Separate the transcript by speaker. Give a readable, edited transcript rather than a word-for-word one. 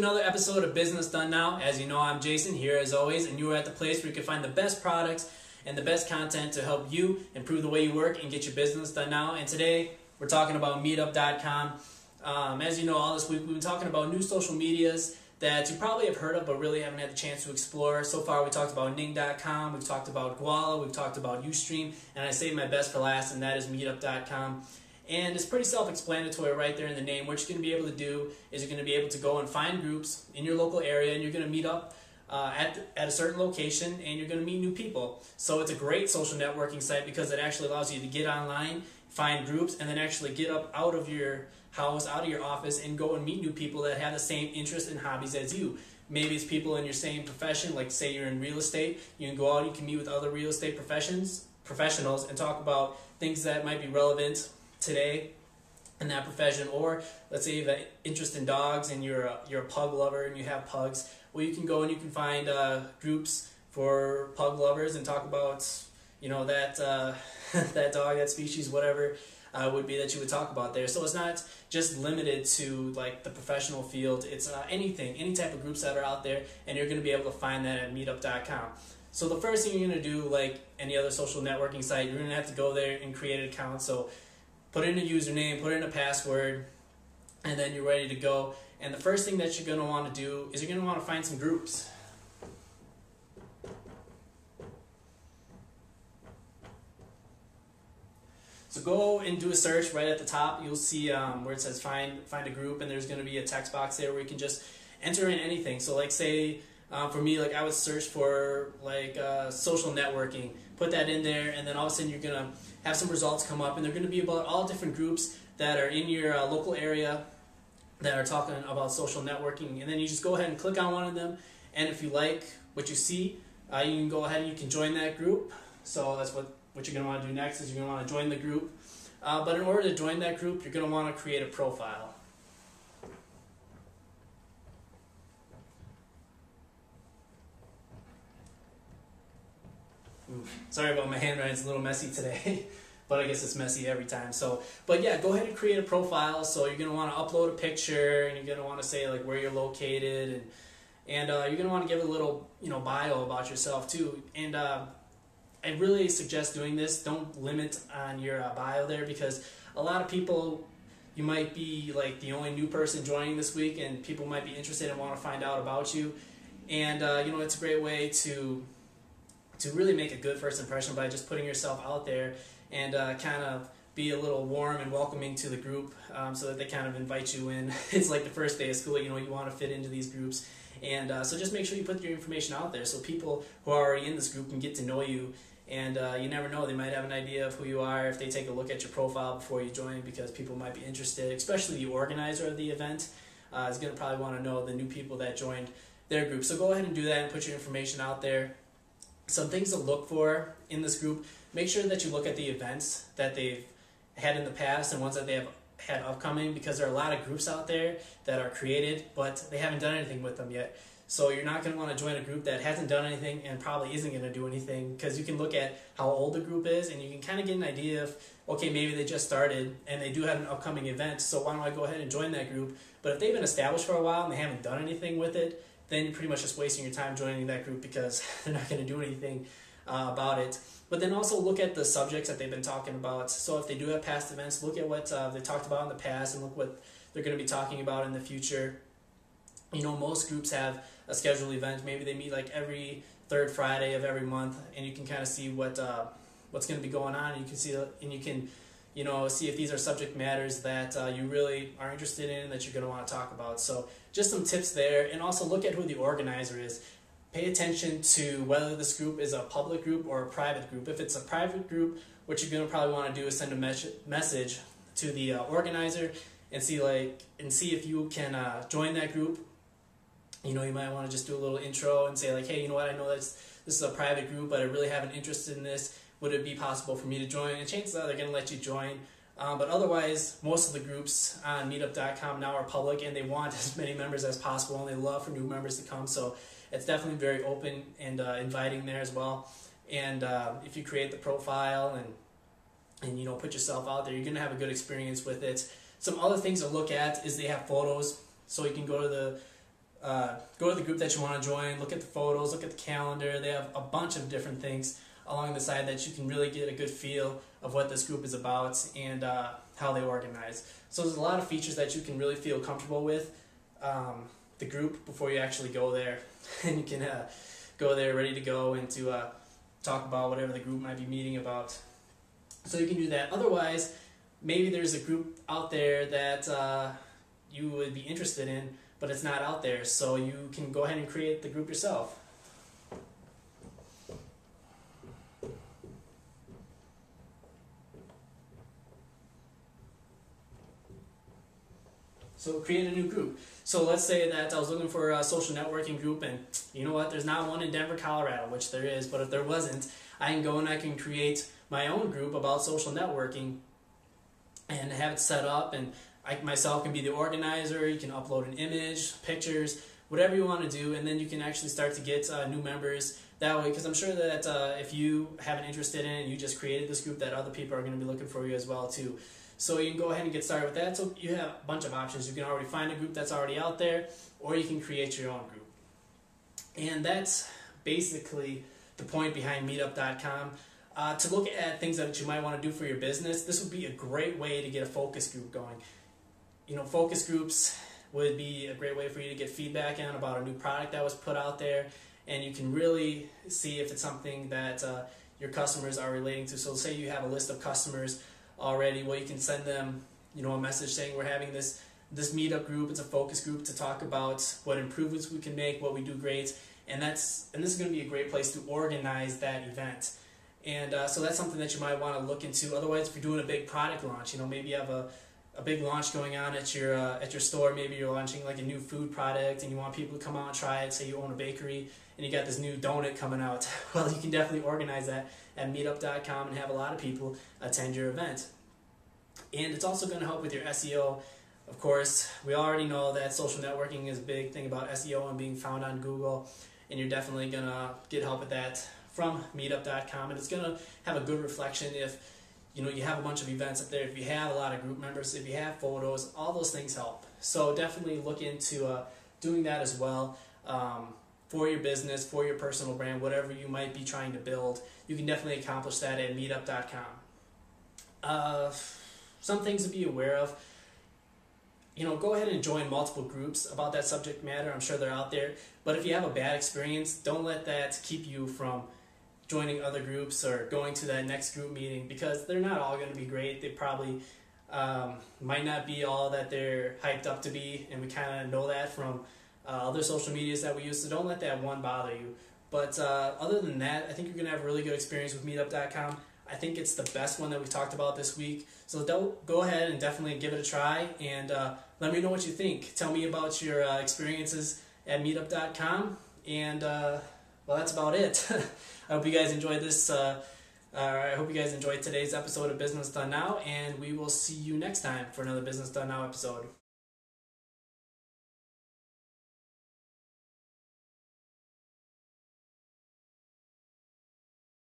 Speaker 1: another episode of Business Done Now. As you know, I'm Jason here as always, and you are at the place where you can find the best products and the best content to help you improve the way you work and get your business done now. And today, we're talking about Meetup.com. As you know, all this week, we've been talking about new social medias that you probably have heard of but really haven't had the chance to explore. So far, we talked about Ning.com, we've talked about Gowalla, we've talked about Ustream, and I saved my best for last, and that is Meetup.com. And it's pretty self-explanatory right there in the name. What you're going to be able to do is you're going to be able to go and find groups in your local area, and you're going to meet up at a certain location, and you're going to meet new people. So it's a great social networking site because it actually allows you to get online, find groups, and then actually get up out of your house, out of your office, and go and meet new people that have the same interests and hobbies as you. Maybe it's people in your same profession, like say you're in real estate. You can go out, you can meet with other real estate professionals and talk about things that might be relevant today in that profession. Or let's say you have an interest in dogs and you're a pug lover and you have pugs. Well, you can go and you can find groups for pug lovers and talk about, you know, that that dog, that species, whatever would be that you would talk about there. So it's not just limited to like the professional field. It's anything, any type of groups that are out there, and you're going to be able to find that at Meetup.com. So the first thing you're going to do, like any other social networking site, you're going to have to go there and create an account. So put in a username, put in a password, and then you're ready to go. And the first thing that you're going to want to do is you're going to want to find some groups. So go and do a search right at the top. You'll see where it says find a group, and there's going to be a text box there where you can just enter in anything. So like say, for me, like I would search for like social networking, put that in there, and then all of a sudden you're going to have some results come up, and they're going to be about all different groups that are in your local area that are talking about social networking. And then you just go ahead and click on one of them, and if you like what you see, you can go ahead and you can join that group. So that's what you're going to want to do next, is you're going to want to join the group. But in order to join that group, you're going to want to create a profile. Sorry about my handwriting, it's a little messy today, but I guess it's messy every time. So, but yeah, go ahead and create a profile. So you're going to want to upload a picture, and you're going to want to say like where you're located, and you're going to want to give a little, you know, bio about yourself too. And I really suggest doing this. Don't limit on your bio there, because a lot of people, you might be like the only new person joining this week, and people might be interested and want to find out about you. And you know, it's a great way to really make a good first impression by just putting yourself out there and kind of be a little warm and welcoming to the group, so that they kind of invite you in. It's like the first day of school, you know, you want to fit into these groups. And so just make sure you put your information out there so people who are already in this group can get to know you. And you never know, they might have an idea of who you are if they take a look at your profile before you join, because people might be interested, especially the organizer of the event is going to probably want to know the new people that joined their group. So go ahead and do that and put your information out there. Some things to look for in this group: make sure that you look at the events that they've had in the past and ones that they have had upcoming, because there are a lot of groups out there that are created but they haven't done anything with them yet. So you're not going to want to join a group that hasn't done anything and probably isn't going to do anything, because you can look at how old the group is and you can kind of get an idea of, okay, maybe they just started and they do have an upcoming event, so why don't I go ahead and join that group? But if they've been established for a while and they haven't done anything with it, then you're pretty much just wasting your time joining that group, because they're not going to do anything about it. But then also look at the subjects that they've been talking about. So if they do have past events, look at what they talked about in the past and look what they're going to be talking about in the future. You know, most groups have a scheduled event. Maybe they meet like every third Friday of every month, and you can kind of see what's going to be going on. And you can see, and you can, you know, see if these are subject matters that you really are interested in and that you're going to want to talk about. So just some tips there. And also look at who the organizer is. Pay attention to whether this group is a public group or a private group. If it's a private group, what you're going to probably want to do is send a message to the organizer and see if you can join that group. You know, you might want to just do a little intro and say like, hey, you know what, I know this is a private group, but I really have an interest in this. Would it be possible for me to join? And chances are they're going to let you join. But otherwise, most of the groups on Meetup.com now are public, and they want as many members as possible, and they love for new members to come. So it's definitely very open and inviting there as well. And if you create the profile and you know, put yourself out there, you're going to have a good experience with it. Some other things to look at is they have photos, so you can go to the go to the group that you want to join, look at the photos, look at the calendar. They have a bunch of different things along the side that you can really get a good feel of what this group is about and how they organize. So there's a lot of features that you can really feel comfortable with the group before you actually go there. And you can go there ready to go and to talk about whatever the group might be meeting about. So you can do that. Otherwise, maybe there's a group out there that you would be interested in, but it's not out there. So you can go ahead and create the group yourself. So create a new group. So let's say that I was looking for a social networking group, and you know what, there's not one in Denver, Colorado, which there is, but if there wasn't, I can go and I can create my own group about social networking and have it set up, and I myself can be the organizer. You can upload an image, pictures, whatever you want to do, and then you can actually start to get new members that way, because I'm sure that if you have an interest in it and you just created this group, that other people are going to be looking for you as well too. So you can go ahead and get started with that. So you have a bunch of options. You can already find a group that's already out there, or you can create your own group. And that's basically the point behind Meetup.com. To look at things that you might want to do for your business, this would be a great way to get a focus group going. You know, focus groups would be a great way for you to get feedback on about a new product that was put out there, and you can really see if it's something that your customers are relating to. So say you have a list of customers already, well, you can send them, you know, a message saying we're having this meetup group. It's a focus group to talk about what improvements we can make, what we do great, and this is going to be a great place to organize that event. And so that's something that you might want to look into. Otherwise, if you're doing a big product launch, you know, maybe you have a big launch going on at your store. Maybe you're launching like a new food product and you want people to come out and try it. Say you own a bakery and you got this new donut coming out. Well, you can definitely organize that at meetup.com and have a lot of people attend your event. And it's also going to help with your SEO. Of course, we already know that social networking is a big thing about SEO and being found on Google, and you're definitely going to get help with that from meetup.com, and it's going to have a good reflection if you know you have a bunch of events up there, if you have a lot of group members, if you have photos, all those things help. So definitely look into doing that as well for your business, for your personal brand, whatever you might be trying to build. You can definitely accomplish that at meetup.com. Some things to be aware of. You know, go ahead and join multiple groups about that subject matter. I'm sure they're out there. But if you have a bad experience, don't let that keep you from joining other groups or going to that next group meeting, because they're not all going to be great. They probably might not be all that they're hyped up to be, and we kind of know that from other social medias that we use, so don't let that one bother you. But other than that, I think you're going to have a really good experience with meetup.com. I think it's the best one that we've talked about this week. So go ahead and definitely give it a try, and let me know what you think. Tell me about your experiences at meetup.com, and well, that's about it. I hope you guys enjoyed this. I hope you guys enjoyed today's episode of Business Done Now, and we will see you next time for another Business Done Now episode.